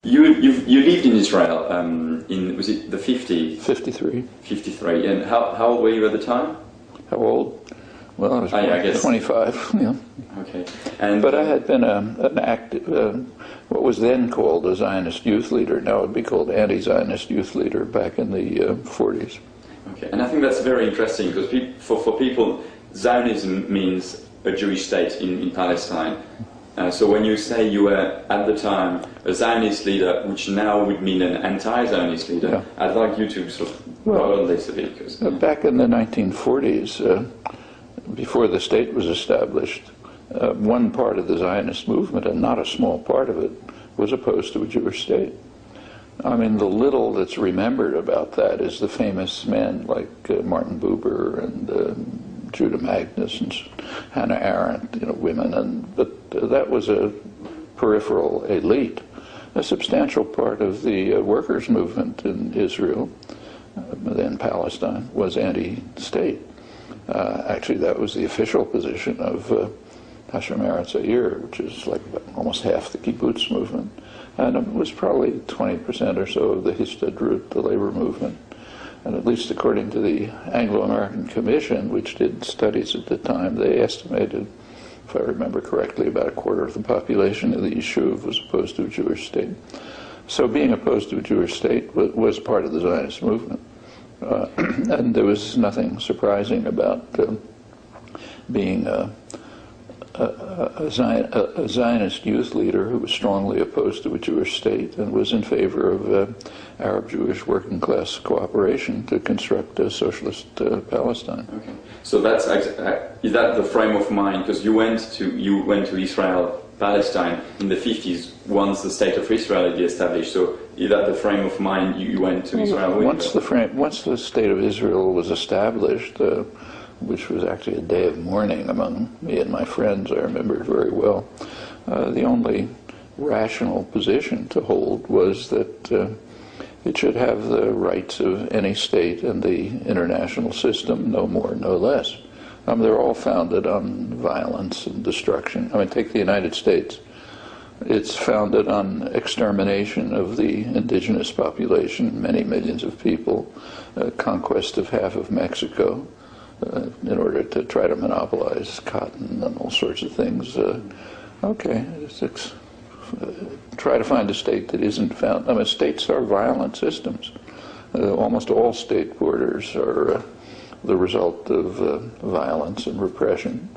You lived in Israel in, was it the 50s? 53. 53. And how old were you at the time? How old? Well, I was I guess 25. Yeah. Okay. But I had been an active, what was then called a Zionist youth leader. Now it would be called anti-Zionist youth leader back in the 40s. Okay. And I think that's very interesting because for people, Zionism means a Jewish state in Palestine. So when you say you were, at the time, a Zionist leader, which now would mean an anti-Zionist leader, yeah. I'd like you to sort of dwell on this a bit. Because, back in the 1940s, before the state was established, one part of the Zionist movement, and not a small part of it, was opposed to a Jewish state. I mean, the little that's remembered about that is the famous men like Martin Buber and Judah Magnus and Hannah Arendt, women, but that was a peripheral elite. A substantial part of the workers' movement in Israel, then Palestine, was anti-state. Actually, that was the official position of Hashem Eretz Yair, which is like almost half the kibbutz movement. And it was probably 20% or so of the Histadrut, the labor movement. And at least according to the Anglo-American Commission, which did studies at the time, they estimated, if I remember correctly, about a quarter of the population of the Yishuv was opposed to a Jewish state. So being opposed to a Jewish state was part of the Zionist movement. And there was nothing surprising about being a Zionist youth leader who was strongly opposed to a Jewish state and was in favor of Arab-Jewish working-class cooperation to construct a socialist Palestine. Okay, so that's is that the frame of mind? Because you went to Israel-Palestine in the 50s once the state of Israel had been established. So is that the frame of mind you went to Israel with? Once the state of Israel was established, which was actually a day of mourning among me and my friends, I remember it very well. The only rational position to hold was that it should have the rights of any state and the international system, no more, no less. They're all founded on violence and destruction. I mean, take the United States. It's founded on extermination of the indigenous population, many millions of people, conquest of half of Mexico, in order to try to monopolize cotton and all sorts of things. Try to find a state that isn't found. I mean, states are violent systems. Almost all state borders are the result of violence and repression.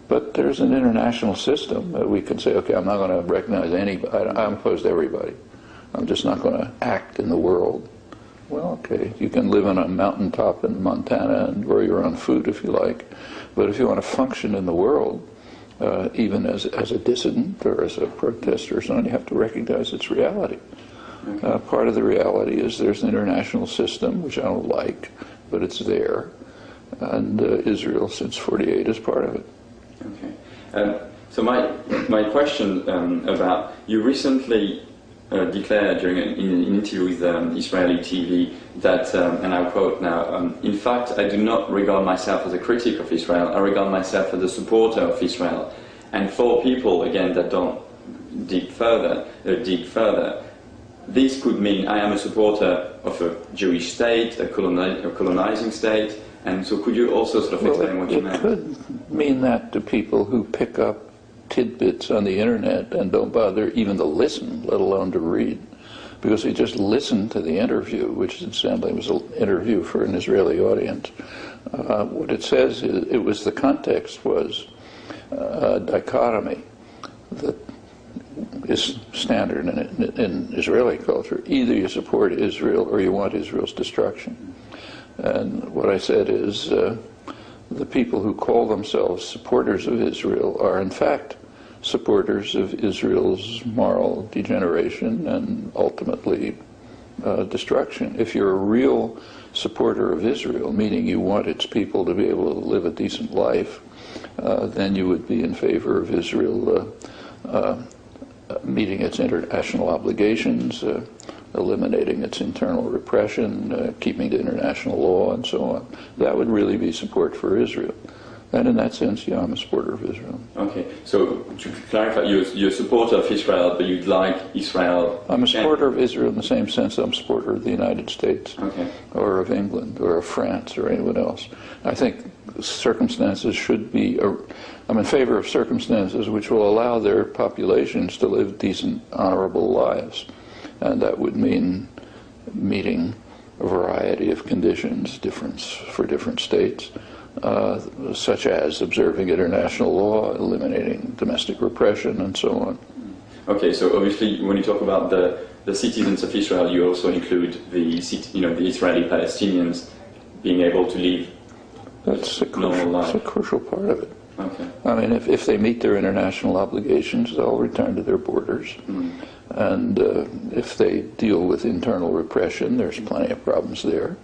But there's an international system that we can say, okay, I'm not going to recognize anybody. I'm opposed to everybody. I'm just not going to act in the world. Well, okay, you can live on a mountaintop in Montana and grow your own food if you like, but if you want to function in the world, even as a dissident or as a protester or something, you have to recognize its reality. Okay. Part of the reality is there's an international system, which I don't like, but it's there, and Israel since '48 is part of it. Okay. So my question about, you recently declared during an interview with Israeli TV that, and I quote now, in fact, I do not regard myself as a critic of Israel, I regard myself as a supporter of Israel. And for people, again, that don't dig further, this could mean I am a supporter of a Jewish state, a colonizing state, and so could you also sort of explain what you meant? It could mean that to people who pick up tidbits on the internet and don't bother even to listen, let alone to read, because they just listen to the interview, which incidentally was an interview for an Israeli audience. What it says is, it was, the context was a dichotomy that is standard in Israeli culture. Either you support Israel or you want Israel's destruction. And what I said is, the people who call themselves supporters of Israel are in fact supporters of Israel's moral degeneration and ultimately destruction. If you're a real supporter of Israel, meaning you want its people to be able to live a decent life, then you would be in favor of Israel meeting its international obligations, eliminating its internal repression, keeping to international law, and so on. That would really be support for Israel. And in that sense, yeah, I'm a supporter of Israel. Okay, so to clarify, you're a supporter of Israel, but you'd like Israel... I'm a supporter of Israel in the same sense I'm a supporter of the United States, okay, or of England, or of France, or anyone else. I think circumstances should be... I'm in favor of circumstances which will allow their populations to live decent, honorable lives. And that would mean meeting a variety of conditions, for different states, such as observing international law, eliminating domestic repression, and so on. Okay, so obviously when you talk about the citizens of Israel, you also include the Israeli-Palestinians being able to live normal life. That's a crucial part of it. Okay. I mean, if they meet their international obligations, they'll return to their borders. And if they deal with internal repression, there's plenty of problems there.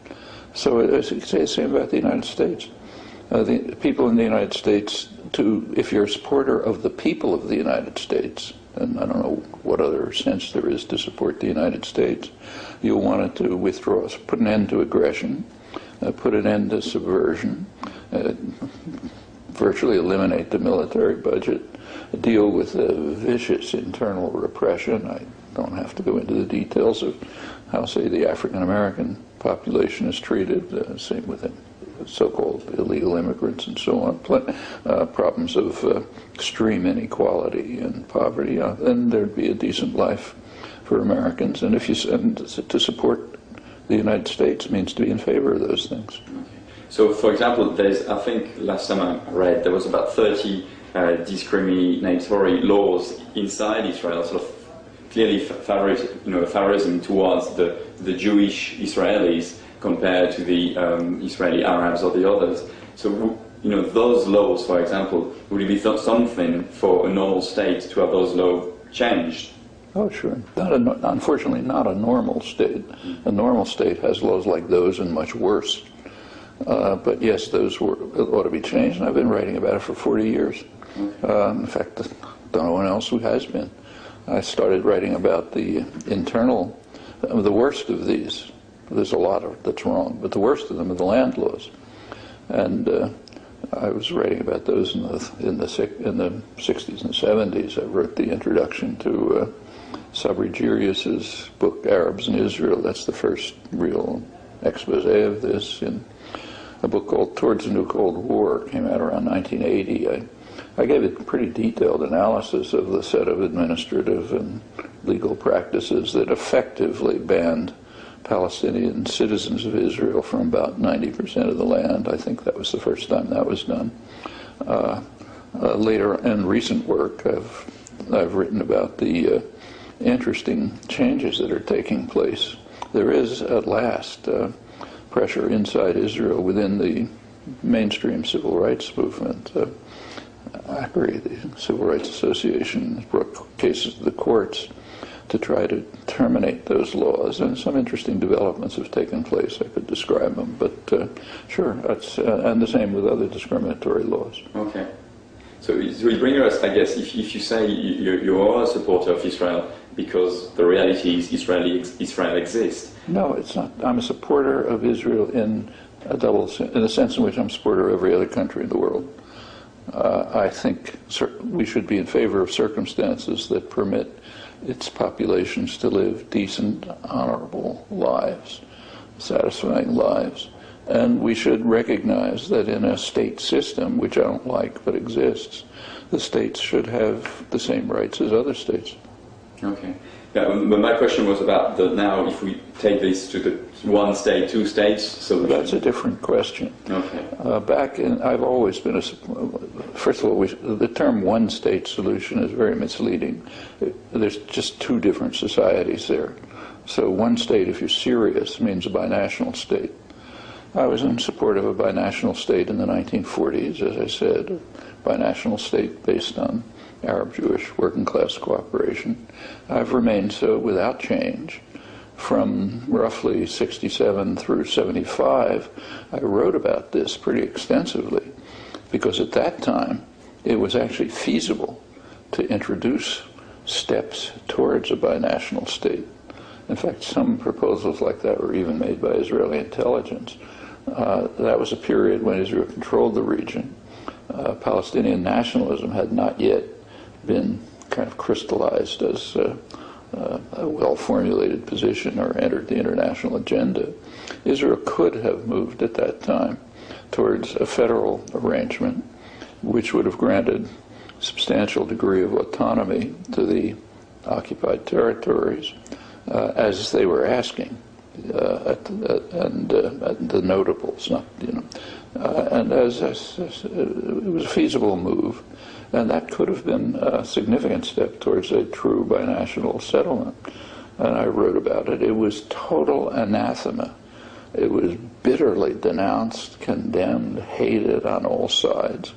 So I say the same about the United States. The people in the United States, if you're a supporter of the people of the United States, and I don't know what other sense there is to support the United States, you'll want it to withdraw, put an end to aggression, put an end to subversion, virtually eliminate the military budget, deal with the vicious internal repression. I don't have to go into the details of how, say, the African American population is treated, same with it. So-called illegal immigrants and so on, problems of extreme inequality and poverty, then there'd be a decent life for Americans. And if you to support the United States means to be in favor of those things. So, for example, I think last time I read, there was about 30 discriminatory laws inside Israel, sort of clearly favorism towards the Jewish Israelis compared to the Israeli Arabs or the others. So, those laws, for example, would it be something for a normal state to have those laws changed? Oh, sure. Unfortunately, not a normal state. A normal state has laws like those and much worse. But yes, those ought to be changed, and I've been writing about it for 40 years. In fact, no one else who has been. I started writing about the worst of these. There's a lot of that's wrong, but the worst of them are the land laws. And I was writing about those in the 60s and 70s. I wrote the introduction to Sabri Jirius's book, Arabs in Israel. That's the first real expose of this. In a book called Towards a New Cold War, came out around 1980. I gave a pretty detailed analysis of the set of administrative and legal practices that effectively banned Palestinian citizens of Israel from about 90% of the land. I think that was the first time that was done. Later, in recent work, I've written about the interesting changes that are taking place. There is, at last, pressure inside Israel within the mainstream civil rights movement. ACRI, the Civil Rights Association, has brought cases to the courts to try to terminate those laws, and some interesting developments have taken place. I could describe them, but sure, that's and the same with other discriminatory laws. Okay, so you bring us, I guess, if you say you are a supporter of Israel because the reality is Israel exists. No, it's not. I'm a supporter of Israel in the sense in which I'm a supporter of every other country in the world. I think we should be in favor of circumstances that permit its populations to live decent, honorable lives, satisfying lives. And we should recognize that in a state system, which I don't like but exists, the states should have the same rights as other states. Okay. Yeah, but my question was about now if we take this to the one state, two states solution. That's a different question. Okay. I've always been first of all, the term one state solution is very misleading. There's just two different societies there. So one state, if you're serious, means a binational state. I was in support of a binational state in the 1940s, as I said, a binational state based on Arab-Jewish working-class cooperation. I've remained so without change. From roughly 67 through 75, I wrote about this pretty extensively, because at that time, it was actually feasible to introduce steps towards a binational state. In fact, some proposals like that were even made by Israeli intelligence. That was a period when Israel controlled the region. Palestinian nationalism had not yet been kind of crystallized as a well-formulated position or entered the international agenda. Israel could have moved at that time towards a federal arrangement which would have granted a substantial degree of autonomy to the occupied territories as they were asking, and the notables, not, and as it was a feasible move, and that could have been a significant step towards a true binational settlement. And I wrote about it. It was total anathema. It was bitterly denounced, condemned, hated on all sides.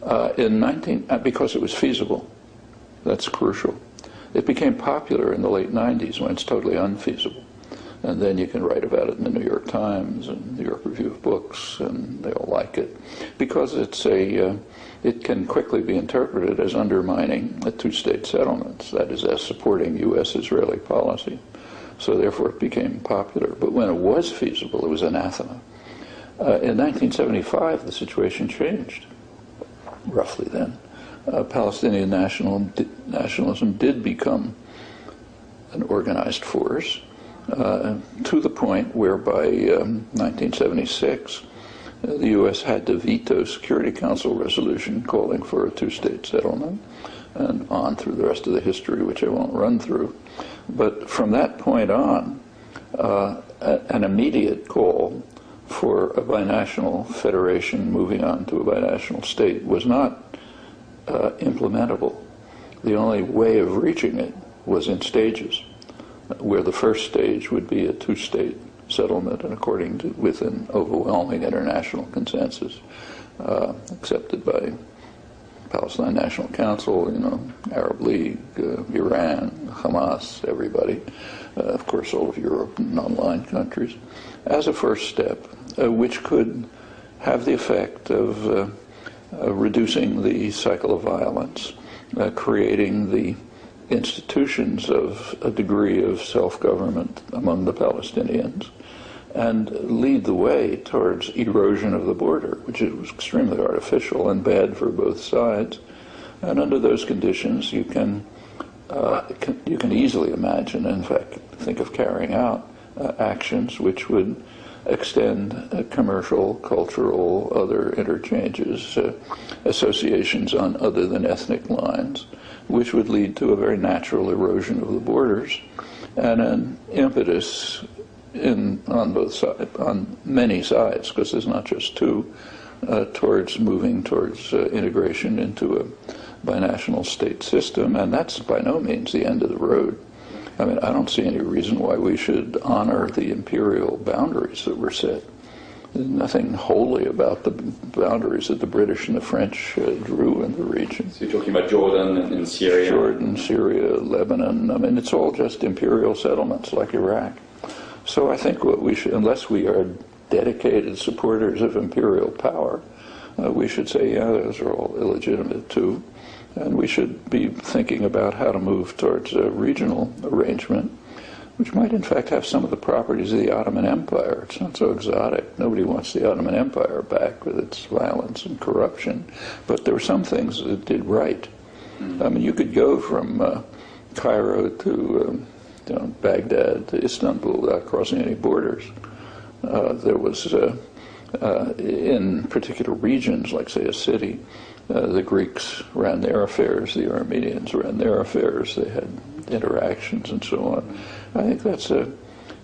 Because it was feasible. That's crucial. It became popular in the late 90s when it's totally unfeasible. And then you can write about it in the New York Times and New York Review of Books, and they all like it. Because it can quickly be interpreted as undermining a two-state settlement, that is, as supporting U.S.-Israeli policy. So therefore it became popular. But when it was feasible, it was anathema. In 1975, the situation changed, roughly then. Palestinian nationalism did become an organized force, to the point where by 1976, the U.S. had to veto Security Council resolution calling for a two-state settlement, and on through the rest of the history, which I won't run through. But from that point on, an immediate call for a binational federation moving on to a binational state was not implementable. The only way of reaching it was in stages, where the first stage would be a two-state settlement, and with an overwhelming international consensus, accepted by Palestine National Council, Arab League, Iran, Hamas, everybody, of course all of Europe and non-aligned countries, as a first step, which could have the effect of reducing the cycle of violence, creating the institutions of a degree of self-government among the Palestinians, and lead the way towards erosion of the border, which was extremely artificial and bad for both sides. And under those conditions, you can easily imagine, in fact, think of carrying out actions which would extend commercial, cultural, other interchanges, associations on other than ethnic lines, which would lead to a very natural erosion of the borders and an impetus on both sides, on many sides, because there's not just two, towards moving towards integration into a binational state system, and that's by no means the end of the road. I mean, I don't see any reason why we should honor the imperial boundaries that were set. There's nothing holy about the boundaries that the British and the French drew in the region. So you're talking about Jordan and Syria? Jordan, Syria, Lebanon. I mean, it's all just imperial settlements like Iraq. So I think what we should, unless we are dedicated supporters of imperial power, we should say, yeah, those are all illegitimate too. And we should be thinking about how to move towards a regional arrangement, which might in fact have some of the properties of the Ottoman Empire. It's not so exotic. Nobody wants the Ottoman Empire back with its violence and corruption. But there were some things that it did right. I mean, you could go from Cairo to Baghdad to Istanbul without crossing any borders. There was, in particular regions, like say a city, the Greeks ran their affairs, the Armenians ran their affairs, they had interactions and so on. I think that's a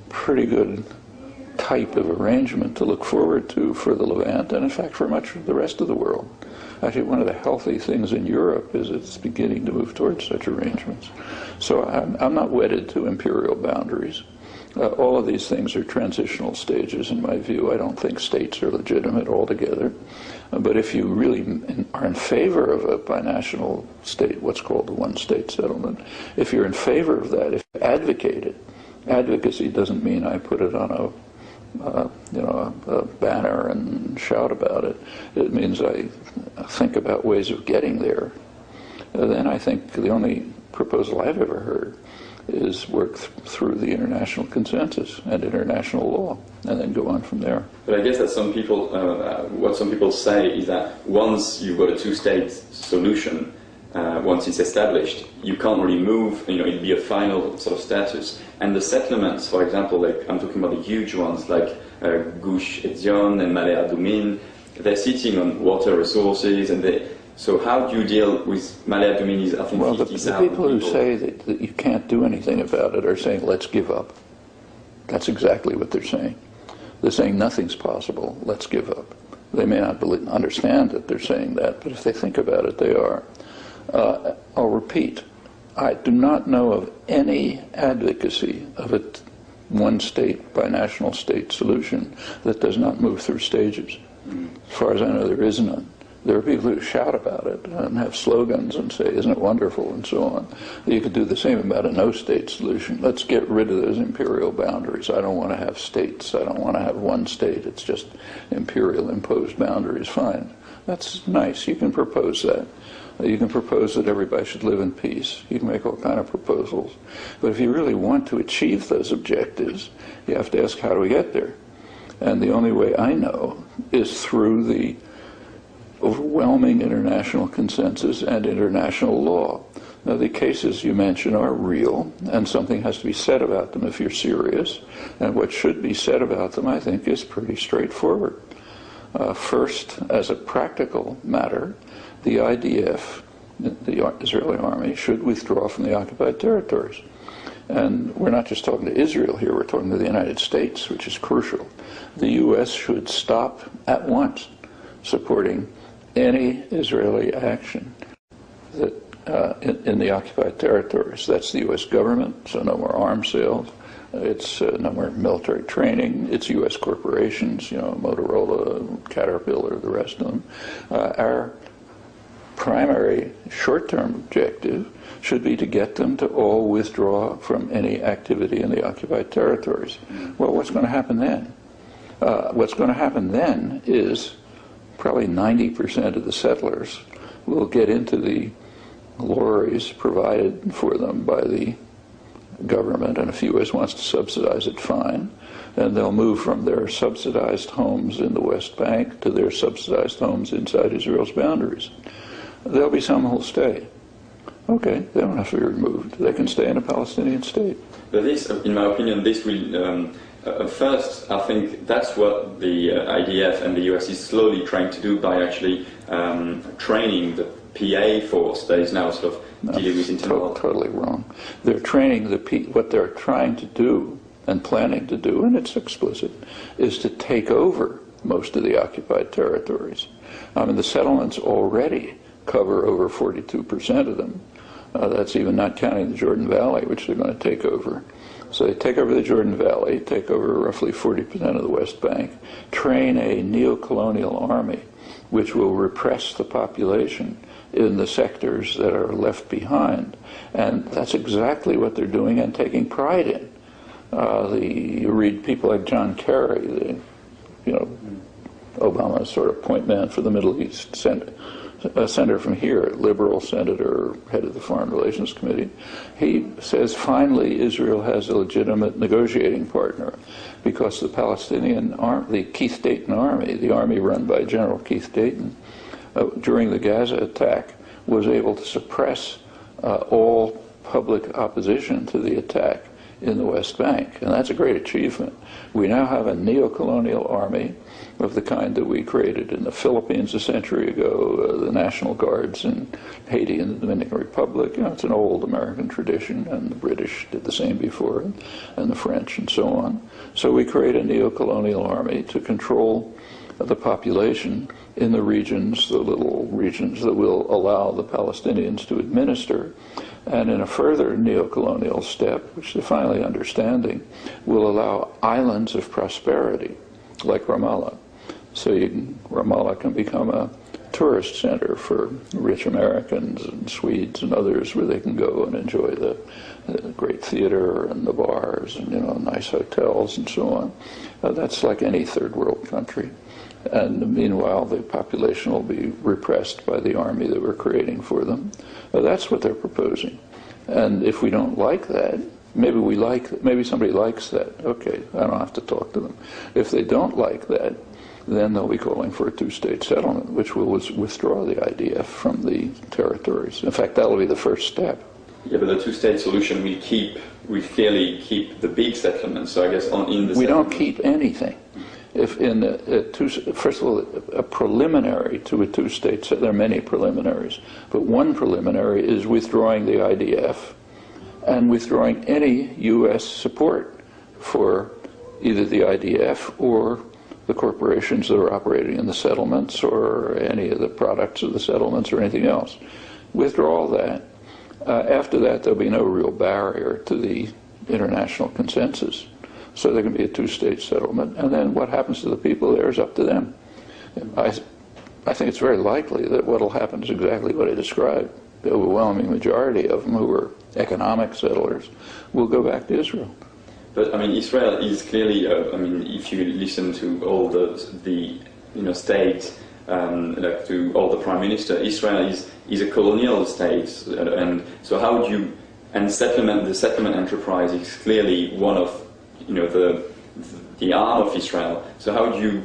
pretty good type of arrangement to look forward to for the Levant, and in fact for much of the rest of the world. Actually, one of the healthy things in Europe is it's beginning to move towards such arrangements. So I'm not wedded to imperial boundaries. All of these things are transitional stages in my view. I don't think states are legitimate altogether. But if you really are in favor of a binational state, what's called the one-state settlement, if you're in favor of that, if you advocate it, advocacy doesn't mean I put it on a banner and shout about it. It means I think about ways of getting there. Then I think the only proposal I've ever heard is work through the international consensus and international law, and then go on from there. But I guess that some people, what some people say is that once you've got a two-state solution, once it's established, you can't really move, it'd be a final sort of status. And the settlements, for example, like I'm talking about the huge ones, like Gush Etzion and Male Adumim, they're sitting on water resources, and so how do you deal with Male Adumim is, I think, well, 50,000 the people who say that you can't do anything about it are saying, let's give up. That's exactly what they're saying. They're saying nothing's possible, let's give up. They may not understand that they're saying that, but if they think about it, they are. I'll repeat, I do not know of any advocacy of a one-state, binational state solution that does not move through stages. As far as I know, there is none. There are people who shout about it and have slogans and say, isn't it wonderful, and so on. You could do the same about a no-state solution. Let's get rid of those imperial boundaries. I don't want to have states. I don't want to have one state. It's just imperial imposed boundaries. Fine. That's nice. You can propose that. You can propose that everybody should live in peace. You can make all kinds of proposals. But if you really want to achieve those objectives, you have to ask, how do we get there? And the only way I know is through the overwhelming international consensus and international law. Now, the cases you mention are real, and something has to be said about them if you're serious. And what should be said about them, I think, is pretty straightforward. First, as a practical matter, the IDF, the Israeli army, should withdraw from the occupied territories. And we're not just talking to Israel here, we're talking to the United States, which is crucial. The U.S. should stop at once supporting any Israeli action that in the occupied territories. That's the U.S. government, so no more arms sales. It's no more military training. It's U.S. corporations, Motorola, Caterpillar, the rest of them. Our primary short-term objective should be to get them to all withdraw from any activity in the occupied territories. Well, what's going to happen then? What's going to happen then is probably 90% of the settlers will get into the lorries provided for them by the government, and if the U.S. wants to subsidize it, fine. And they'll move from their subsidized homes in the West Bank to their subsidized homes inside Israel's boundaries. There'll be some who'll stay. Okay, they don't have to be removed. They can stay in a Palestinian state. But this, in my opinion, this will... first, I think that's what the IDF and the US is slowly trying to do by actually training the PA force that is now sort of dealing with internal... Totally wrong. They're training what they're trying to do and planning to do, and it's explicit, is to take over most of the occupied territories. The settlements already cover over 42% of them. That's even not counting the Jordan Valley, which they're going to take over. So they take over the Jordan Valley, take over roughly 40% of the West Bank, train a neo-colonial army which will repress the population in the sectors that are left behind. And that's exactly what they're doing and taking pride in. You read people like John Kerry, Obama's sort of point man for the Middle East, a senator from here, liberal senator, head of the Foreign Relations Committee. He says finally Israel has a legitimate negotiating partner because the Palestinian army, the Keith Dayton army, the army run by General Keith Dayton, during the Gaza attack was able to suppress all public opposition to the attack in the West Bank, and that's a great achievement. We now have a neo-colonial army of the kind that we created in the Philippines a century ago, the National Guards in Haiti and the Dominican Republic. It's an old American tradition, and the British did the same before, and the French, and so on. So we create a neo-colonial army to control the population in the regions, the little regions that will allow the Palestinians to administer. And in a further neo-colonial step, which they're finally understanding, will allow islands of prosperity, like Ramallah. So Ramallah can become a tourist center for rich Americans and Swedes and others, where they can go and enjoy the great theater and the bars and nice hotels and so on. That's like any third world country. And meanwhile, the population will be repressed by the army that we're creating for them. That's what they're proposing. And if we don't like that, maybe somebody likes that. Okay, I don't have to talk to them. If they don't like that, then they'll be calling for a two-state settlement, which will withdraw the IDF from the territories. In fact, that'll be the first step. Yeah, but the two-state solution will clearly keep the big settlements. So I guess we don't keep anything. If first of all, a preliminary to a two-state, so there are many preliminaries, but one preliminary is withdrawing the IDF and withdrawing any U.S. support for either the IDF or the corporations that are operating in the settlements or any of the products of the settlements or anything else. Withdraw all that. After that, there'll be no real barrier to the international consensus. So there can be a two-state settlement, and then what happens to the people there is up to them. I think it's very likely that what will happen is exactly what I described. The overwhelming majority of them, who are economic settlers, will go back to Israel. But I mean, Israel is clearly. I mean, if you listen to all the state, like to all the prime minister, Israel is a colonial state, and so how would you? And the settlement enterprise is clearly one of the arm of Israel. So how do you,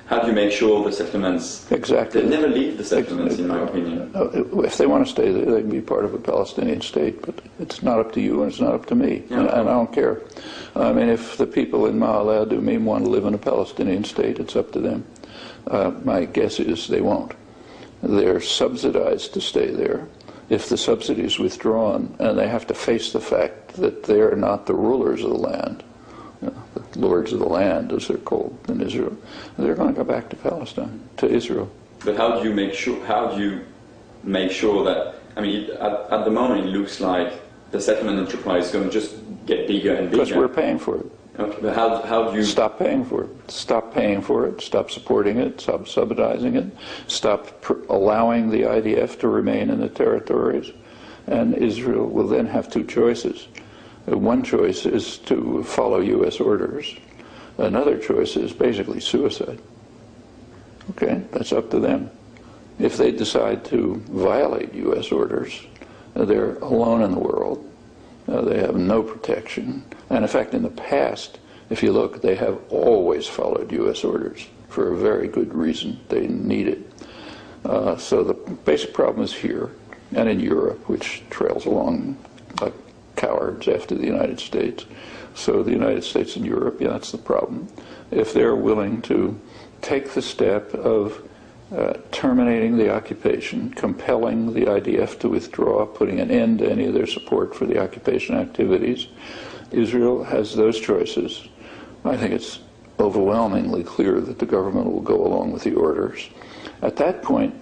how do you make sure the settlements? Exactly. They never leave the settlements, in my opinion. If they want to stay there, they can be part of a Palestinian state, but it's not up to you and it's not up to me, and I don't care. I mean, if the people in Ma'ale Adumim want to live in a Palestinian state, it's up to them. My guess is they won't. They're subsidized to stay there. If the subsidy is withdrawn and they have to face the fact that they're not the rulers of the land, the lords of the land, as they're called in Israel, they're going to go back to Palestine, to Israel. But how do you make sure? How do you make sure that? I mean, at the moment, it looks like the settlement enterprise is going to just get bigger and bigger. Because we're paying for it. Okay, but how do you stop paying for it? Stop paying for it. Stop supporting it. Stop subsidizing it. Stop allowing the IDF to remain in the territories, and Israel will then have two choices. One choice is to follow U.S. orders. Another choice is basically suicide. Okay, that's up to them. If they decide to violate U.S. orders, they're alone in the world. They have no protection. And in fact, in the past, if you look, they have always followed U.S. orders for a very good reason. They need it. So the basic problem is here and in Europe, which trails along like cowards after the United States. So the United States and Europe, yeah, that's the problem. If they're willing to take the step of terminating the occupation, compelling the IDF to withdraw, putting an end to any of their support for the occupation activities, Israel has those choices. I think it's overwhelmingly clear that the government will go along with the orders. At that point,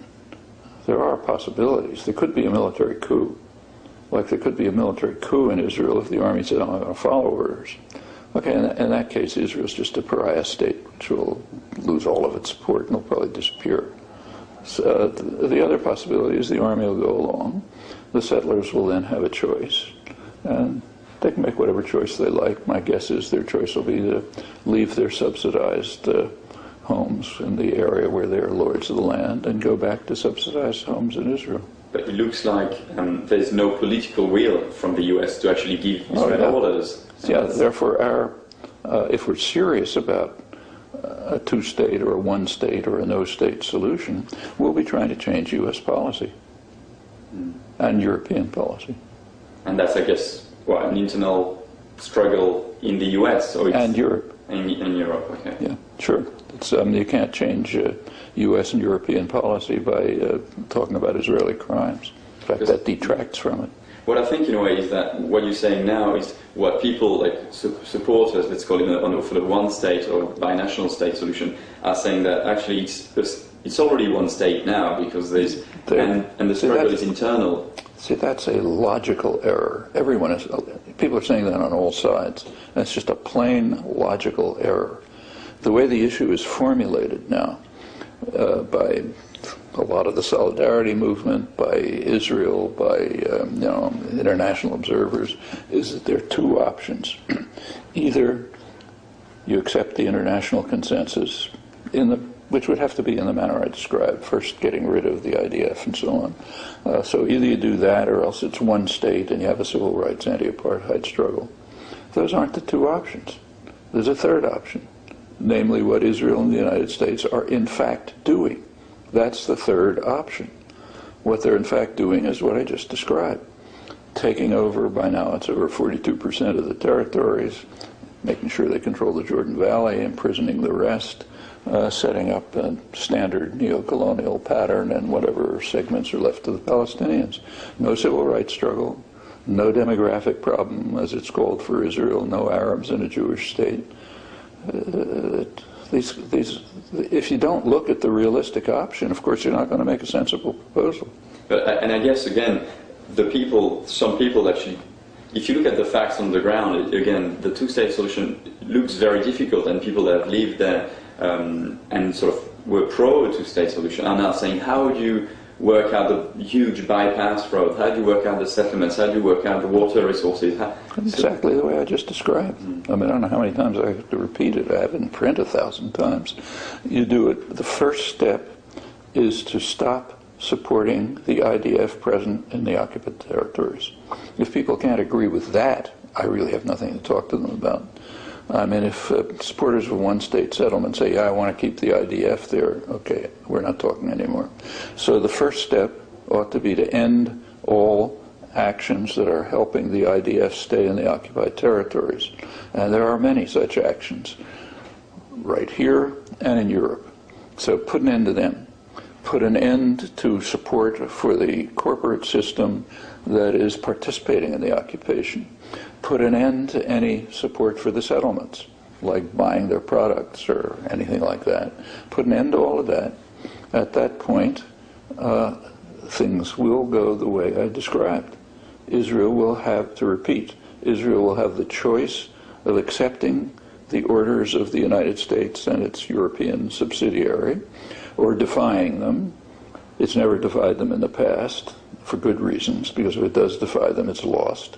there are possibilities. There could be a military coup. Like there could be a military coup in Israel if the army said, I'm not going to follow orders. Okay, in that case, Israel's just a pariah state, which will lose all of its support and will probably disappear. So the other possibility is the army will go along. The settlers will then have a choice, and they can make whatever choice they like. My guess is their choice will be to leave their subsidized homes in the area where they're lords of the land and go back to subsidized homes in Israel. But it looks like there's no political will from the U.S. to actually give Israel orders. So yeah, therefore, if we're serious about a two-state or a one-state or a no-state solution, we'll be trying to change U.S. policy and European policy. And that's, I guess, what, an internal struggle in the U.S. or and Europe. In Europe, okay. Yeah, sure. It's, you can't change U.S. and European policy by talking about Israeli crimes. In fact, that detracts from it. What I think, in a way, is that what you're saying now is what people, like supporters, let's call it for the one-state or binational state solution, are saying that actually it's already one state now because there's and the struggle is internal. See, that's a logical error. People are saying that on all sides. That's just a plain logical error. The way the issue is formulated now by a lot of the solidarity movement, by Israel, by international observers, is that there are two options. Either you accept the international consensus in the which would have to be in the manner I described, first getting rid of the IDF and so on. So either you do that or else it's one state and you have a civil rights anti-apartheid struggle. Those aren't the two options. There's a third option, namely what Israel and the United States are in fact doing. That's the third option. What they're in fact doing is what I just described. Taking over, by now it's over 42% of the territories, making sure they control the Jordan Valley, imprisoning the rest, setting up a standard neo-colonial pattern and whatever segments are left to the Palestinians. No civil rights struggle, no demographic problem, as it's called for Israel, no Arabs in a Jewish state. If you don't look at the realistic option, of course you're not going to make a sensible proposal. And I guess, again, some people actually, if you look at the facts on the ground, again, the two-state solution looks very difficult, and people that have lived there and sort of were pro two-state solution are now saying, how do you work out the huge bypass road? How do you work out the settlements? How do you work out the water resources? Exactly the way I just described. I mean, I don't know how many times I have to repeat it. I have it in print 1,000 times. You do it. The first step is to stop supporting the IDF present in the occupied territories. If people can't agree with that, I really have nothing to talk to them about. I mean, if supporters of one-state settlement say, yeah, I want to keep the IDF there, okay, we're not talking anymore. So the first step ought to be to end all actions that are helping the IDF stay in the occupied territories. And there are many such actions, right here and in Europe. So put an end to them. Put an end to support for the corporate system that is participating in the occupation. Put an end to any support for the settlements, like buying their products or anything like that. Put an end to all of that. At that point, things will go the way I described. Israel will have, to repeat, Israel will have the choice of accepting the orders of the United States and its European subsidiary, or defying them. It's never defied them in the past, for good reasons, because if it does defy them, it's lost.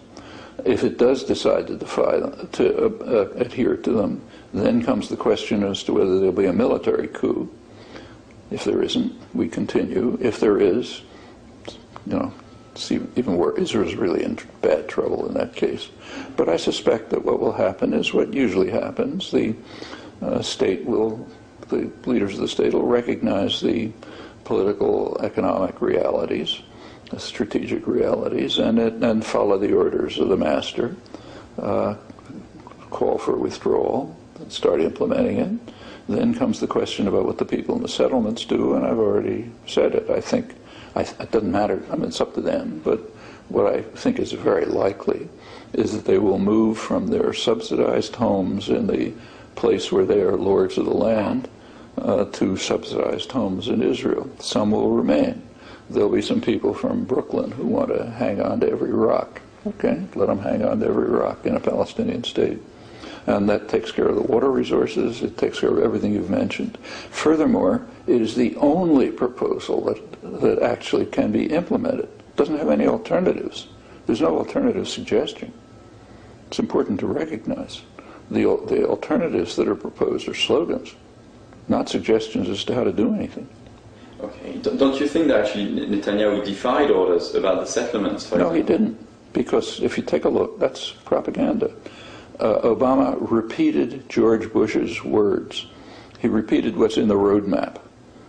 If it does decide to defy them, to adhere to them, then comes the question as to whether there'll be a military coup. If there isn't, we continue. If there is, see, even where Israel's really in bad trouble in that case. But I suspect that what will happen is what usually happens. The leaders of the state will recognize the political, economic realities, the strategic realities, and follow the orders of the master, call for withdrawal, and start implementing it. Then comes the question about what the people in the settlements do, and I've already said it. I think it doesn't matter. I mean, it's up to them. But what I think is very likely is that they will move from their subsidized homes in the place where they are lords of the land to subsidized homes in Israel. Some will remain. There'll be some people from Brooklyn who want to hang on to every rock. Okay, let them hang on to every rock in a Palestinian state. And that takes care of the water resources. It takes care of everything you've mentioned. Furthermore, it is the only proposal that actually can be implemented. It doesn't have any alternatives. There's no alternative suggestion. It's important to recognize. The alternatives that are proposed are slogans, not suggestions as to how to do anything. Okay. Don't you think that actually Netanyahu defied orders about the settlements? No, he didn't. Because if you take a look, that's propaganda. Obama repeated George Bush's words. He repeated what's in the roadmap,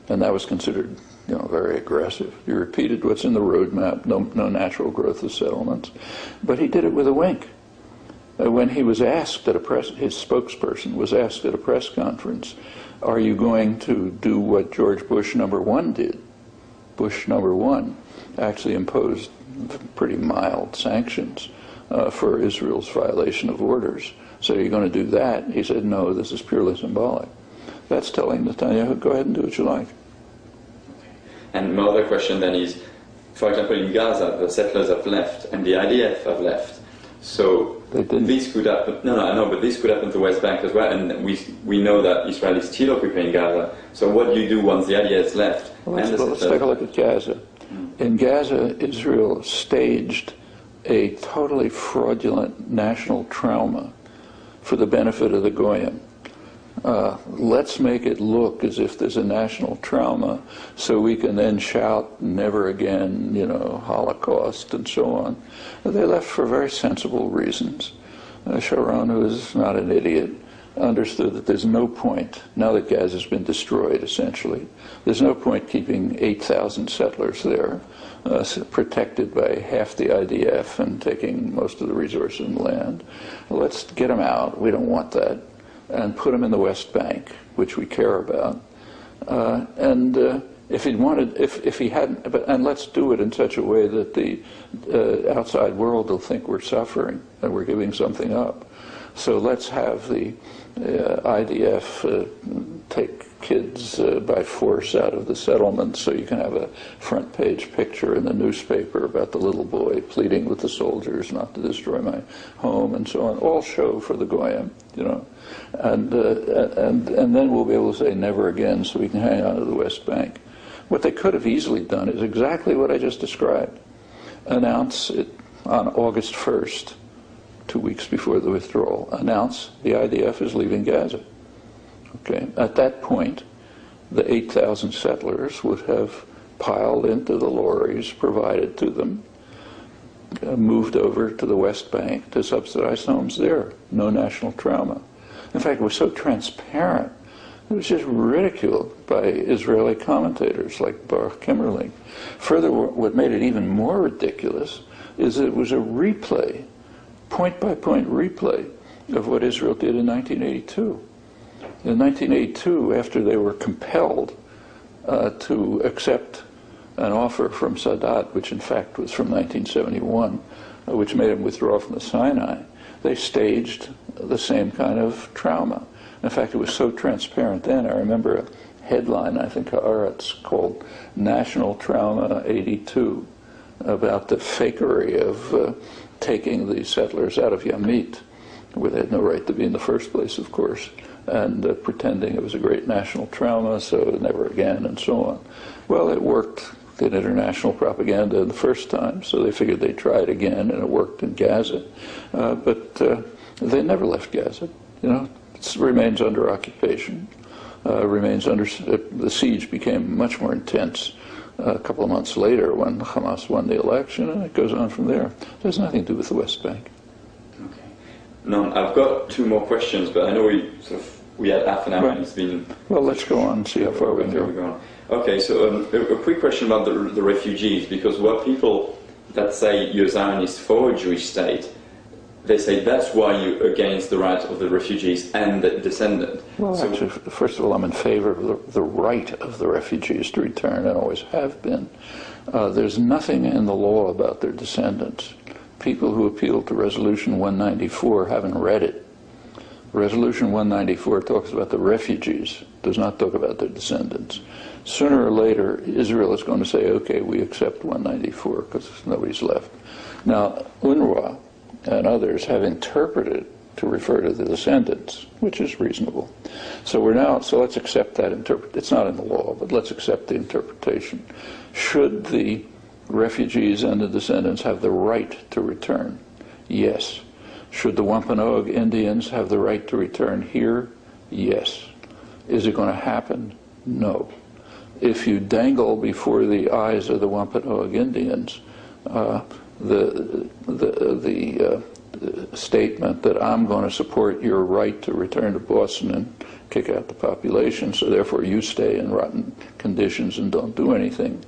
and that was considered, very aggressive. He repeated what's in the roadmap, no natural growth of settlements, but he did it with a wink. When he was asked at his spokesperson was asked at a press conference, are you going to do what George Bush #1 did? Bush #1 actually imposed pretty mild sanctions for Israel's violation of orders. So you're going to do that? He said, no, this is purely symbolic. That's telling Netanyahu, go ahead and do what you like. And my other question then is, for example, in Gaza, the settlers have left and the IDF have left. So this could happen. No, I know, but this could happen to West Bank as well. And we know that Israel is still occupying Gaza. So what do you do once the IDF has left? Well, let's take a look at Gaza. In Gaza, Israel staged a totally fraudulent national trauma for the benefit of the Goyim. Let's make it look as if there's a national trauma, so we can then shout, never again, you know, Holocaust and so on. They left for very sensible reasons. Sharon, who is not an idiot, understood that there's no point, now that Gaza has been destroyed essentially, there's no point keeping 8,000 settlers there, protected by half the IDF and taking most of the resources in the land. Let's get them out, we don't want that, and put them in the West Bank, which we care about. If he wanted, if he hadn't, and let's do it in such a way that the outside world will think we're suffering and we're giving something up. So let's have the IDF take kids by force out of the settlements, so you can have a front page picture in the newspaper about the little boy pleading with the soldiers not to destroy my home and so on. All show for the Goyim, you know, and then we'll be able to say never again, so we can hang on to the West Bank. What they could have easily done is exactly what I just described. Announce it on August 1st, 2 weeks before the withdrawal. Announce the IDF is leaving Gaza. Okay. At that point, the 8,000 settlers would have piled into the lorries provided to them, moved over to the West Bank to subsidize homes there. No national trauma. In fact, it was so transparent, it was just ridiculed by Israeli commentators like Baruch Kimmerling. Furthermore, what made it even more ridiculous is that it was a replay, point-by-point replay of what Israel did in 1982. In 1982, after they were compelled to accept an offer from Sadat, which in fact was from 1971, which made him withdraw from the Sinai, they staged the same kind of trauma. In fact, it was so transparent then. I remember a headline, I think, Haaretz, called National Trauma 82, about the fakery of taking the settlers out of M.I.T, where they had no right to be in the first place, of course, and pretending it was a great national trauma, so never again, and so on. Well, it worked in international propaganda the first time, so they figured they'd try it again, and it worked in Gaza. But they never left Gaza, you know. It remains under occupation, remains under, the siege became much more intense a couple of months later when Hamas won the election, and it goes on from there. It has nothing to do with the West Bank. Okay. No, I've got two more questions, but I know we had half an hour, right. And it's been... Well, let's go on and see how far we can go. Okay, so a quick question about the refugees, because what people that say you're Zionist for a Jewish state, they say that's why you're against the right of the refugees and the descendant. Well, so, actually, first of all, I'm in favor of the right of the refugees to return, and always have been. There's nothing in the law about their descendants. People who appeal to Resolution 194 haven't read it. Resolution 194 talks about the refugees, does not talk about their descendants. Sooner or later, Israel is going to say, okay, we accept 194 because nobody's left. Now, UNRWA and others have interpreted to refer to the descendants, which is reasonable. So let's accept that it's not in the law, but let's accept the interpretation. Should the refugees and the descendants have the right to return? Yes. Should the Wampanoag Indians have the right to return here? Yes. Is it going to happen? No. If you dangle before the eyes of the Wampanoag Indians the statement that I'm going to support your right to return to Boston and kick out the population, so therefore you stay in rotten conditions and don't do anything,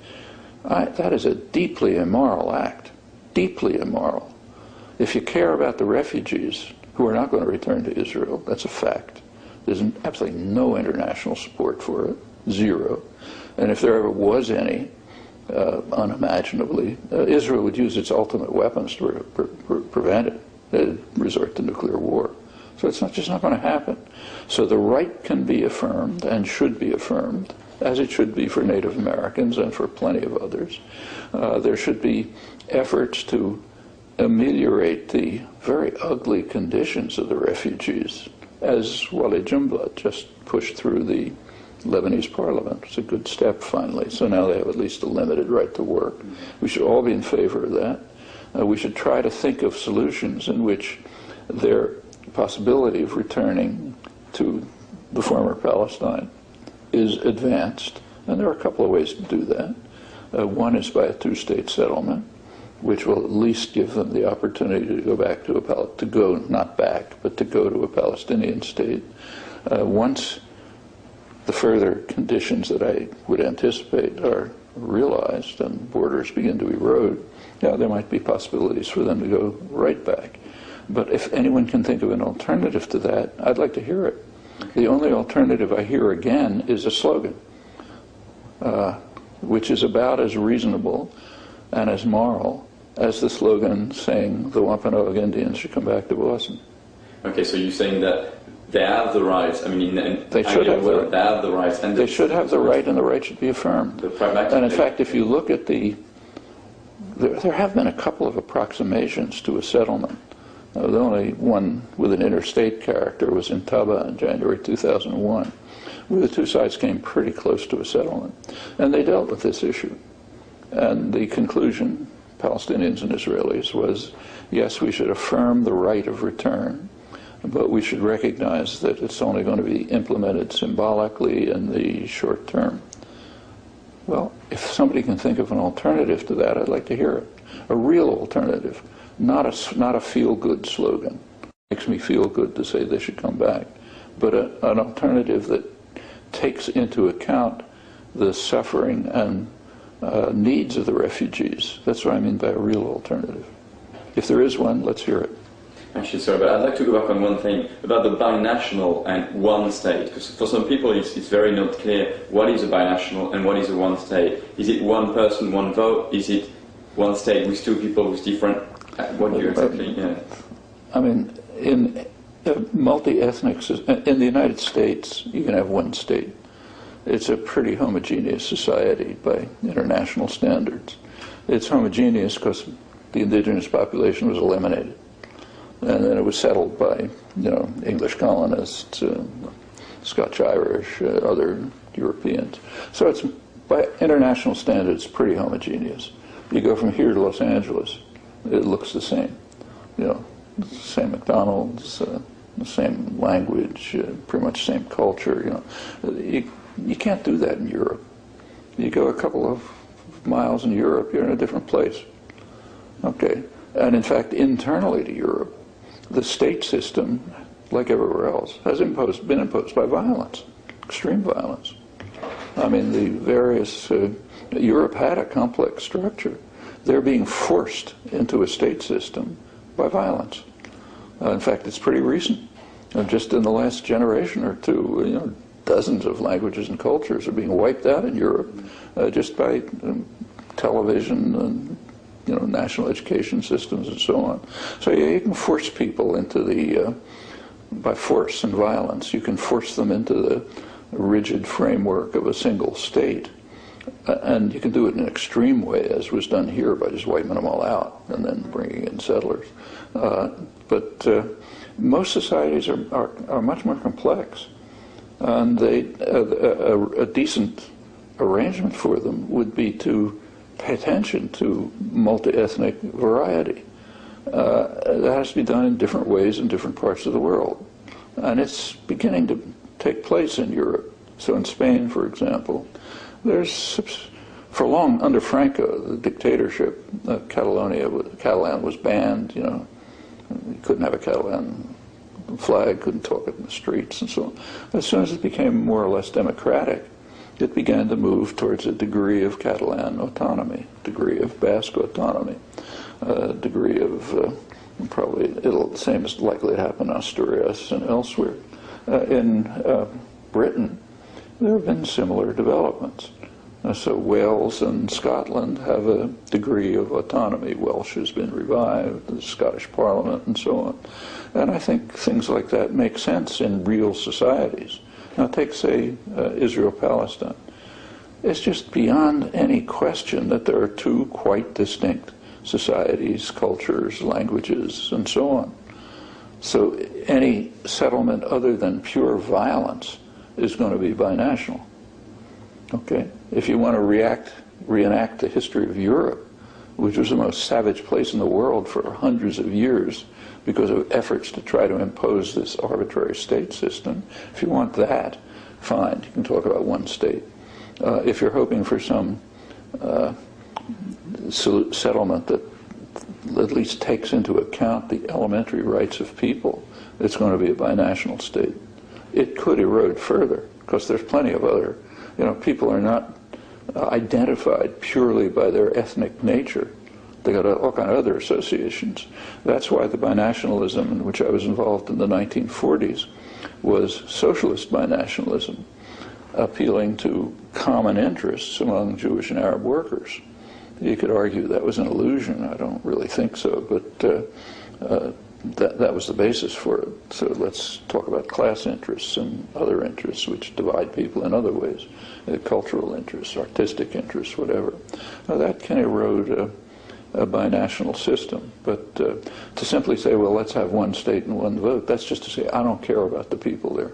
that is a deeply immoral act, deeply immoral. If you care about the refugees who are not going to return to Israel, that's a fact. There's absolutely no international support for it, zero. And if there ever was any, unimaginably, Israel would use its ultimate weapons to prevent it. They'd resort to nuclear war. So it's just not going to happen. So the right can be affirmed and should be affirmed, as it should be for Native Americans and for plenty of others. There should be efforts to ameliorate the very ugly conditions of the refugees, as Wally Jumblatt just pushed through the Lebanese parliament. It's a good step, finally. So now they have at least a limited right to work. We should all be in favor of that. We should try to think of solutions in which their possibility of returning to the former Palestine is advanced, and there are a couple of ways to do that. One is by a two-state settlement, which will at least give them the opportunity to go back to not back, but to go to a Palestinian state. Once the further conditions that I would anticipate are realized and borders begin to erode, yeah, there might be possibilities for them to go right back. But if anyone can think of an alternative to that, I'd like to hear it. The only alternative I hear again is a slogan, which is about as reasonable and as moral as the slogan saying the Wampanoag Indians should come back to Boston. Okay, so you're saying that they have the rights. I mean, they should have the right. They have the rights, and they should have the right, and the right should be affirmed. And in fact, if you look at there have been a couple of approximations to a settlement. The only one with an interstate character was in Taba in January 2001, where the two sides came pretty close to a settlement. And they dealt with this issue. And the conclusion, Palestinians and Israelis, was, yes, we should affirm the right of return, but we should recognize that it's only going to be implemented symbolically in the short term. Well, if somebody can think of an alternative to that, I'd like to hear it. A real alternative. Not a feel-good slogan. It makes me feel good to say they should come back. But an alternative that takes into account the suffering and needs of the refugees. That's what I mean by a real alternative. If there is one, let's hear it. Actually, sorry, but I'd like to go back on one thing about the binational and one state. Because for some people, it's very not clear what is a binational and what is a one state. Is it one person, one vote? Is it one state with two people with different... What do you exactly... Yeah. I mean, in multi-ethnic... In the United States, you can have one state. It's a pretty homogeneous society by international standards. It's homogeneous because the indigenous population was eliminated. And then it was settled by, English colonists, Scotch-Irish, other Europeans. So it's, by international standards, pretty homogeneous. You go from here to Los Angeles, it looks the same. Same McDonald's, the same language, pretty much same culture. You can't do that in Europe. You go a couple of miles in Europe, you're in a different place. Okay, and in fact, internally to Europe, the state system, like everywhere else, has been imposed by violence, extreme violence. I mean, the various, Europe had a complex structure. They're being forced into a state system by violence. In fact, it's pretty recent. Just in the last generation or two, dozens of languages and cultures are being wiped out in Europe just by television and national education systems and so on. So you can force people into by force and violence, you can force them into the rigid framework of a single state. And you can do it in an extreme way, as was done here by just wiping them all out and then bringing in settlers. But most societies are much more complex. And a decent arrangement for them would be to pay attention to multi-ethnic variety. That has to be done in different ways in different parts of the world. And it's beginning to take place in Europe. So in Spain, for example, for long, under Franco, the dictatorship, Catalan was banned, you couldn't have a Catalan flag, couldn't talk it in the streets and so on. As soon as it became more or less democratic, it began to move towards a degree of Catalan autonomy, degree of Basque autonomy, degree of probably the same is likely to happen in Asturias and elsewhere. In Britain, there have been similar developments. So Wales and Scotland have a degree of autonomy. Welsh has been revived, the Scottish Parliament, and so on. And I think things like that make sense in real societies. Now take, say, Israel-Palestine. It's just beyond any question that there are two quite distinct societies, cultures, languages, and so on. So any settlement other than pure violence is going to be binational. Okay? If you want to reenact the history of Europe, which was the most savage place in the world for hundreds of years because of efforts to try to impose this arbitrary state system. If you want that, fine, you can talk about one state. If you're hoping for some settlement that at least takes into account the elementary rights of people, it's going to be a binational state. It could erode further, because there's plenty of other, people are not identified purely by their ethnic nature. They got all kind of other associations. That's why the binationalism in which I was involved in the 1940s was socialist binationalism, appealing to common interests among Jewish and Arab workers. You could argue that was an illusion. I don't really think so, but that was the basis for it. So let's talk about class interests and other interests which divide people in other ways, cultural interests, artistic interests, whatever. Now, that can erode a binational system. But to simply say, well, let's have one state and one vote, that's just to say, I don't care about the people there.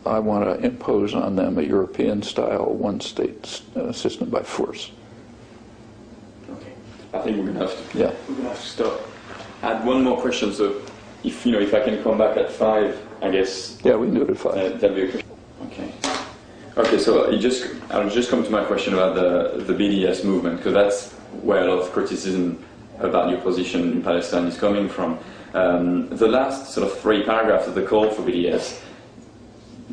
I want to impose on them a European-style one-state system by force. Okay. I think we're going to have to, yeah. We're going to have to stop. I had one more question, so if I can come back at 5, I guess. Yeah, we can do it at 5. That'd be okay. Okay, so I'll just come to my question about the BDS movement, because that's where a lot of criticism about your position in Palestine is coming from. The last sort of 3 paragraphs of the call for BDS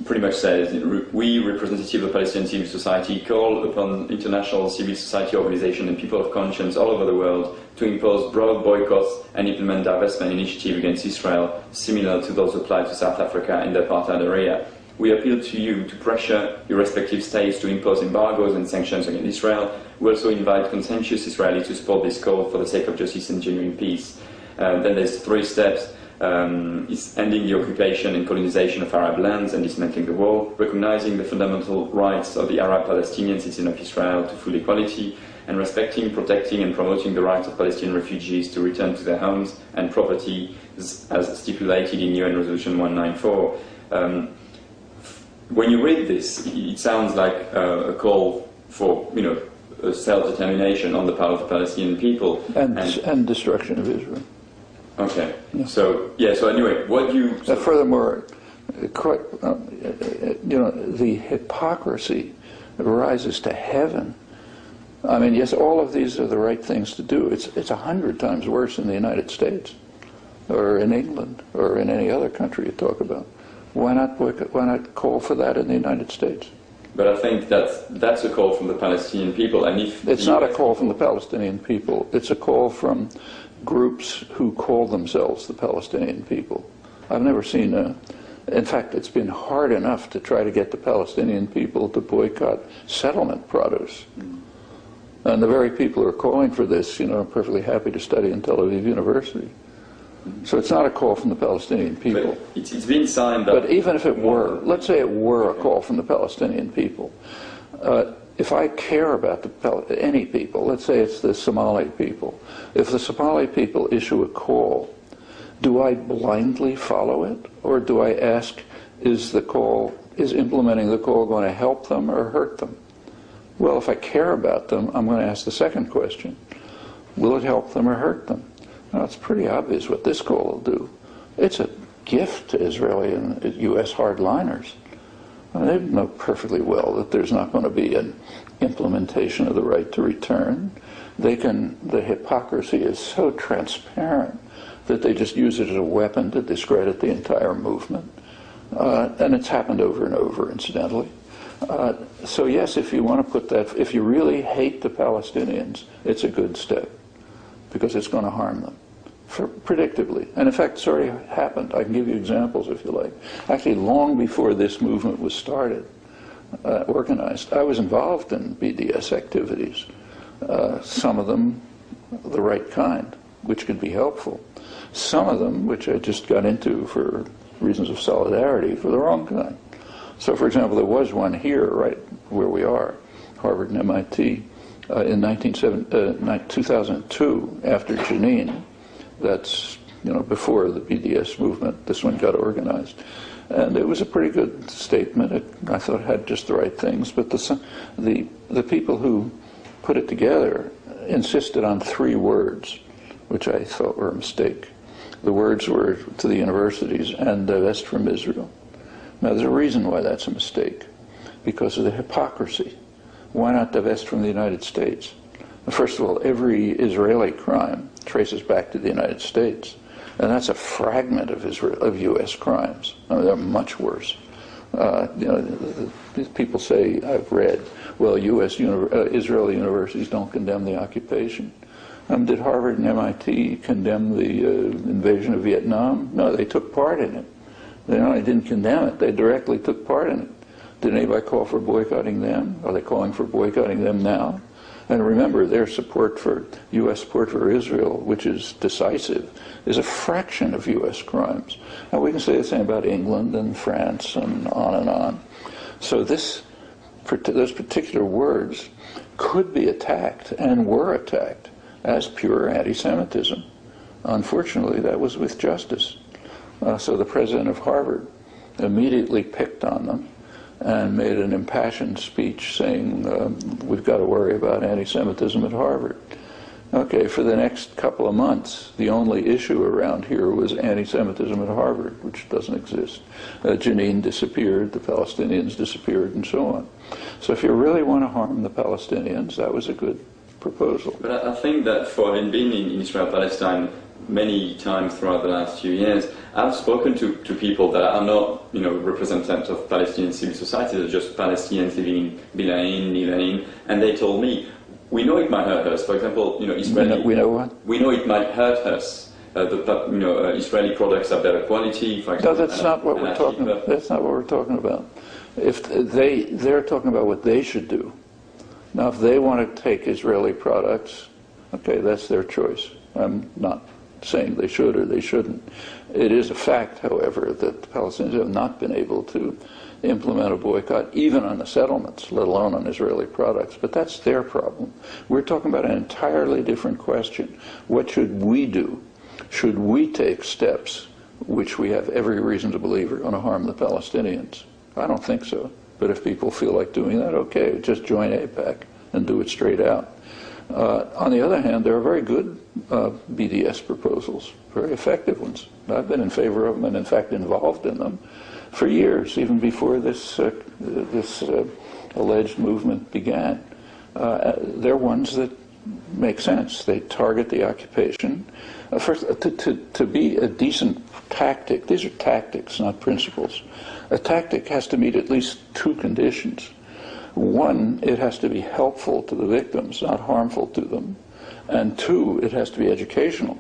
pretty much says, we, representatives of the Palestinian civil society, call upon international civil society organizations and people of conscience all over the world to impose broad boycotts and implement divestment initiatives against Israel, similar to those applied to South Africa and the apartheid area. We appeal to you to pressure your respective states to impose embargoes and sanctions against Israel. We also invite conscientious Israelis to support this call for the sake of justice and genuine peace. Then there's 3 steps. Is ending the occupation and colonization of Arab lands and dismantling the wall, recognizing the fundamental rights of the Arab-Palestinian citizens of Israel to full equality, and respecting, protecting and promoting the rights of Palestinian refugees to return to their homes and property as stipulated in UN Resolution 194. When you read this, it sounds like a call for, self-determination on the part of the Palestinian people. And destruction of Israel. Okay. Yeah. So anyway, what do you... furthermore, the hypocrisy rises to heaven. I mean, yes, all of these are the right things to do. It's 100 times worse in the United States, or in England, or in any other country you talk about. Why not boycott? Why not call for that in the United States? But I think that's a call from the Palestinian people, and if it's not a call from the Palestinian people, it's a call from groups who call themselves the Palestinian people. I've never seen in fact, it's been hard enough to try to get the Palestinian people to boycott settlement produce. And the very people who are calling for this, are perfectly happy to study in Tel Aviv University. So it's not a call from the Palestinian people. But it's been signed up. But even if it were, let's say it were a call from the Palestinian people, if I care about any people, let's say it's the Somali people, if the Somali people issue a call, do I blindly follow it? Or do I ask, is implementing the call going to help them or hurt them? Well, if I care about them, I'm going to ask the second question. Will it help them or hurt them? Now, it's pretty obvious what this call will do. It's a gift to Israeli and U.S. hardliners. They know perfectly well that there's not going to be an implementation of the right to return. The hypocrisy is so transparent that they just use it as a weapon to discredit the entire movement. And it's happened over and over, incidentally. So yes, if you want to put that, if you really hate the Palestinians, it's a good step, because it's going to harm them. Predictably. And in fact, it's already happened. I can give you examples if you like. Actually, long before this movement was started, organized, I was involved in BDS activities. Some of them the right kind, which could be helpful. Some of them, which I just got into for reasons of solidarity, for the wrong kind. So, for example, there was one here, right where we are, Harvard and M.I.T., in 2002, after Jenin. That's, before the BDS movement. This one got organized. And it was a pretty good statement. I thought it had just the right things. But the people who put it together insisted on 3 words, which I thought were a mistake. The words were to the universities, and divest from Israel. Now, there's a reason why that's a mistake, because of the hypocrisy. Why not divest from the United States? First of all, every Israeli crime traces back to the United States, and that's a fragment of U.S. crimes. I mean, they're much worse. People say, I've read, well, Israeli universities don't condemn the occupation. Did Harvard and M.I.T. condemn the invasion of Vietnam? No, they took part in it. They not only didn't condemn it, they directly took part in it. Did anybody call for boycotting them? Are they calling for boycotting them now? And remember, their support for U.S. support for Israel, which is decisive, is a fraction of U.S. crimes. Now, we can say the same about England and France and on and on. So those particular words could be attacked and were attacked as pure anti-Semitism. Unfortunately, that was with justice. So the president of Harvard immediately picked on them and made an impassioned speech saying, we've got to worry about anti-Semitism at Harvard. Okay, for the next couple of months, the only issue around here was anti-Semitism at Harvard, which doesn't exist. Jenin disappeared, the Palestinians disappeared, and so on. So if you really want to harm the Palestinians, that was a good proposal. But I think that for having been in Israel-Palestine many times throughout the last few years, I've spoken to people that are not, representatives of Palestinian civil society, they're just Palestinians living in Bilain, Nivain, and they told me, we know it might hurt us. For example, Israeli... We know what? We know it might hurt us. Israeli products are better quality, for example. No, that's not what we're talking about. That's not what we're talking about. If they're talking about what they should do. Now, if they want to take Israeli products, okay, that's their choice. I'm not saying they should or they shouldn't. It is a fact, however, that the Palestinians have not been able to implement a boycott, even on the settlements, let alone on Israeli products. But that's their problem. We're talking about an entirely different question. What should we do? Should we take steps which we have every reason to believe are going to harm the Palestinians? I don't think so. But if people feel like doing that, okay, just join AIPAC and do it straight out. On the other hand, there are very good BDS proposals, very effective ones. I've been in favor of them and, in fact, involved in them for years, even before this alleged movement began. They're ones that make sense. They target the occupation. First, to be a decent tactic, these are tactics, not principles. A tactic has to meet at least 2 conditions. One, it has to be helpful to the victims, not harmful to them. And 2, it has to be educational.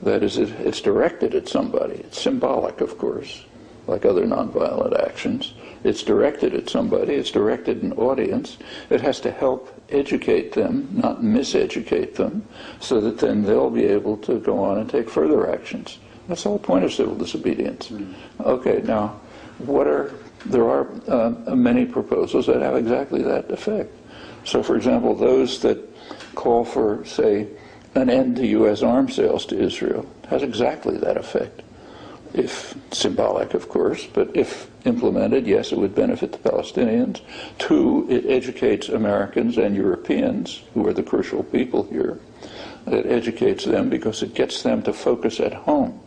That is, it's directed at somebody. It's symbolic, of course, like other nonviolent actions. It's directed at somebody. It's directed at an audience. It has to help educate them, not miseducate them, so that then they'll be able to go on and take further actions. That's the whole point of civil disobedience. Okay, now, there are many proposals that have exactly that effect. So, for example, those that call for, say, an end to U.S. arms sales to Israel has exactly that effect. If symbolic, of course, but if implemented, yes, it would benefit the Palestinians. 2, it educates Americans and Europeans, who are the crucial people here. It educates them because it gets them to focus at home.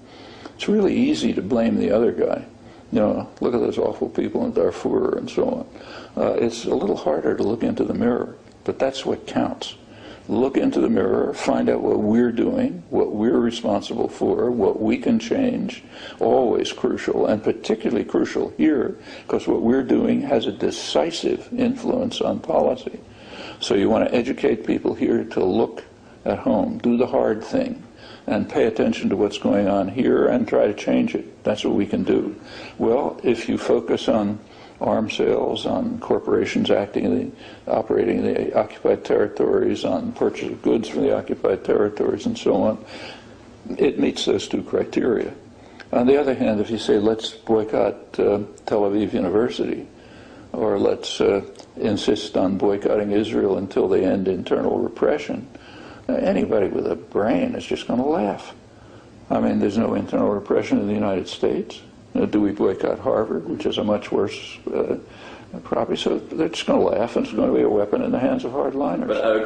It's really easy to blame the other guy. Look at those awful people in Darfur and so on. It's a little harder to look into the mirror, but that's what counts. Look into the mirror, find out what we're doing, what we're responsible for, what we can change, always crucial, and particularly crucial here, because what we're doing has a decisive influence on policy. So you want to educate people here to look at home, do the hard thing, and pay attention to what's going on here and try to change it. That's what we can do. Well, if you focus on arms sales, on corporations operating in the occupied territories, on purchase of goods from the occupied territories, and so on, it meets those 2 criteria. On the other hand, if you say, let's boycott Tel Aviv University, or let's insist on boycotting Israel until they end internal repression, anybody with a brain is just going to laugh. I mean, there's no internal repression in the United States. Do we boycott Harvard, which is a much worse probably? So they're just going to laugh, and it's going to be a weapon in the hands of hardliners. But I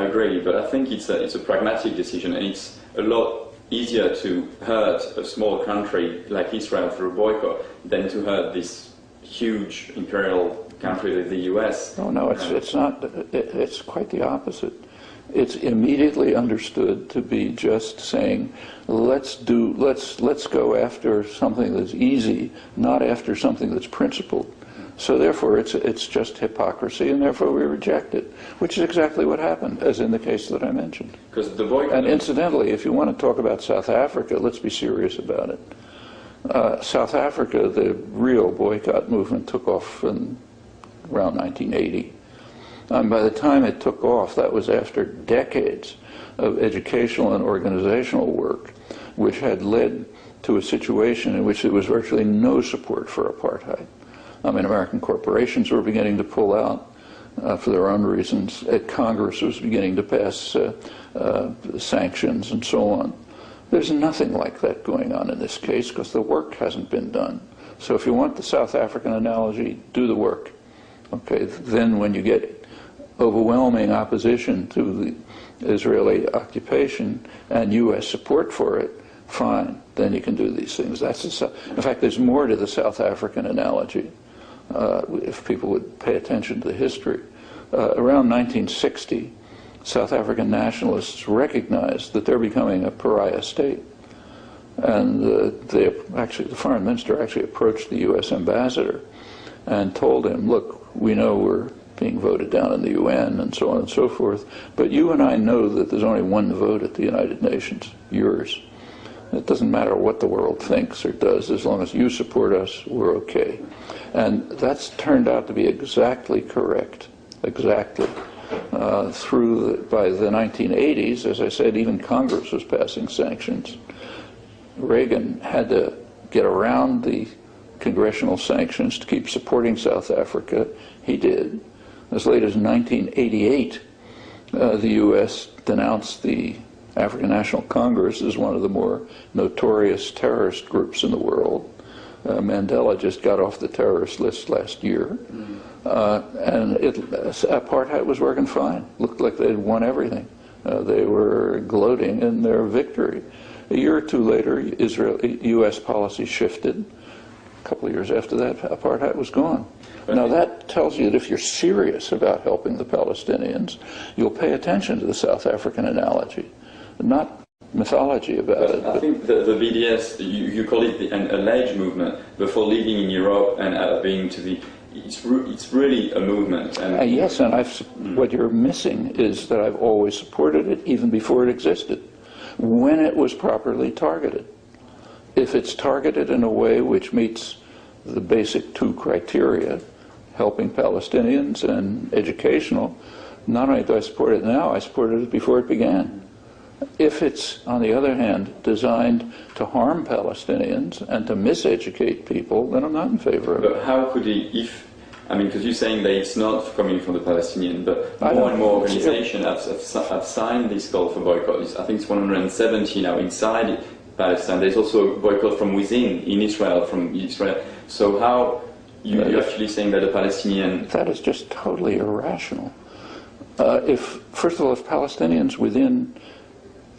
agree. But I think it's a pragmatic decision, and it's a lot easier to hurt a small country like Israel through a boycott than to hurt this huge imperial country like the U.S. Oh no, it's not. It's quite the opposite. It's immediately understood to be just saying, let's go after something that's easy, not after something that's principled. So therefore, it's just hypocrisy, and therefore we reject it, which is exactly what happened, as in the case that I mentioned. Because the boycott. And incidentally, if you want to talk about South Africa, let's be serious about it. South Africa, the real boycott movement took off in around 1980. And by the time it took off, that was after decades of educational and organizational work, which had led to a situation in which there was virtually no support for apartheid. I mean, American corporations were beginning to pull out for their own reasons. Congress was beginning to pass sanctions and so on. There's nothing like that going on in this case because the work hasn't been done. So if you want the South African analogy, do the work. Okay, then when you get overwhelming opposition to the Israeli occupation and U.S. support for it, fine, then you can do these things. In fact, there's more to the South African analogy, if people would pay attention to the history. Around 1960, South African nationalists recognized that they're becoming a pariah state. And the foreign minister actually approached the U.S. ambassador and told him, look, we know we're being voted down in the UN and so on and so forth, but you and I know that there's only one vote at the United Nations, yours. It doesn't matter what the world thinks or does, as long as you support us, we're okay. And that's turned out to be exactly correct, exactly. By the 1980s, as I said, even Congress was passing sanctions. Reagan had to get around the congressional sanctions to keep supporting South Africa. He did. As late as 1988, the U.S. denounced the African National Congress as one of the more notorious terrorist groups in the world. Mandela just got off the terrorist list last year. And apartheid was working fine. Looked like they'd won everything. They were gloating in their victory. A year or two later, U.S. policy shifted. A couple of years after that, apartheid was gone. Now that tells you that if you're serious about helping the Palestinians, you'll pay attention to the South African analogy, not mythology about it. I think the BDS, you call it an alleged movement, before living in Europe and being to the, it's really a movement. And yes, and what you're missing is that I've always supported it even before it existed, when it was properly targeted. If it's targeted in a way which meets the basic two criteria, helping Palestinians and educational, not only do I support it now, I supported it before it began. If it's, on the other hand, designed to harm Palestinians and to miseducate people, then I'm not in favor of it. But how could he, because you're saying that it's not coming from the Palestinian, but more and more organizations have signed this call for boycott. I think it's 170 now inside Palestine. There's also a boycott from within, in Israel, from Israel. So how you're actually saying that the Palestinian... That is just totally irrational. First of all, if Palestinians within...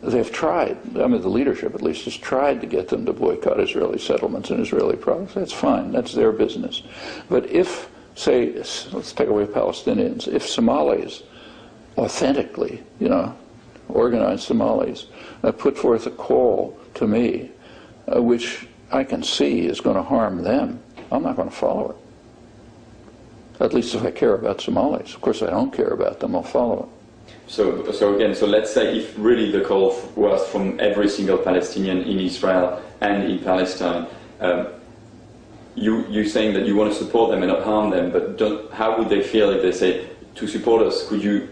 They've tried, the leadership at least, has tried to get them to boycott Israeli settlements and Israeli products. That's fine. That's their business. But if, say, let's take away Palestinians, if Somalis authentically, organized Somalis, put forth a call to me, which I can see is going to harm them, I'm not going to follow it. At least if I care about Somalis. Of course, I don't care about them, I'll follow it. So let's say if really the call was from every single Palestinian in Israel and in Palestine, you're saying that you want to support them and not harm them, but how would they feel if they say, to support us, could you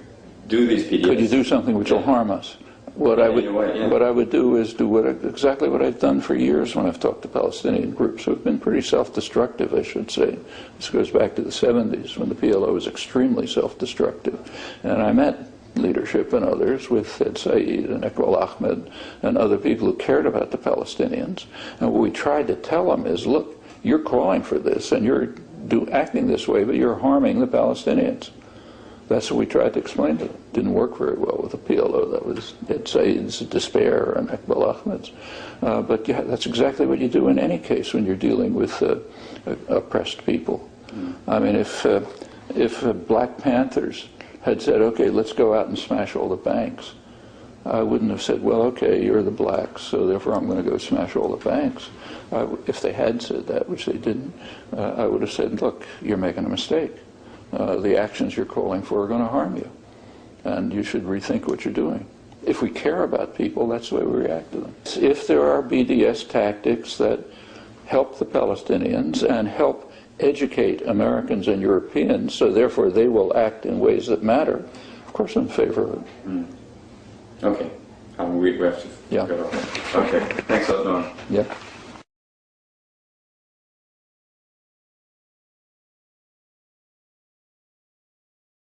do this PDS? Could you do something which will harm us? What I would do is do exactly what I've done for years when I've talked to Palestinian groups who have been pretty self-destructive, I should say. This goes back to the 70s when the PLO was extremely self-destructive. And I met leadership and others, with Ed Said and Iqbal Ahmed and other people who cared about the Palestinians. And what we tried to tell them is, look, you're calling for this and you're acting this way, but you're harming the Palestinians. That's what we tried to explain to them. Didn't work very well with the PLO. That was Ed Said's despair and Iqbal Ahmed's. But yeah, that's exactly what you do in any case when you're dealing with oppressed people. I mean, if Black Panthers had said, okay, let's go out and smash all the banks, I wouldn't have said, well, okay, you're the blacks, so therefore I'm going to go smash all the banks. If they had said that, which they didn't, I would have said, look, you're making a mistake. The actions you're calling for are going to harm you, and you should rethink what you're doing. If we care about people, that's the way we react to them. If there are BDS tactics that help the Palestinians and help educate Americans and Europeans, so therefore they will act in ways that matter, of course I'm in favor of it. Okay. We have to go. Okay. Thanks a lot, Noam. Yeah.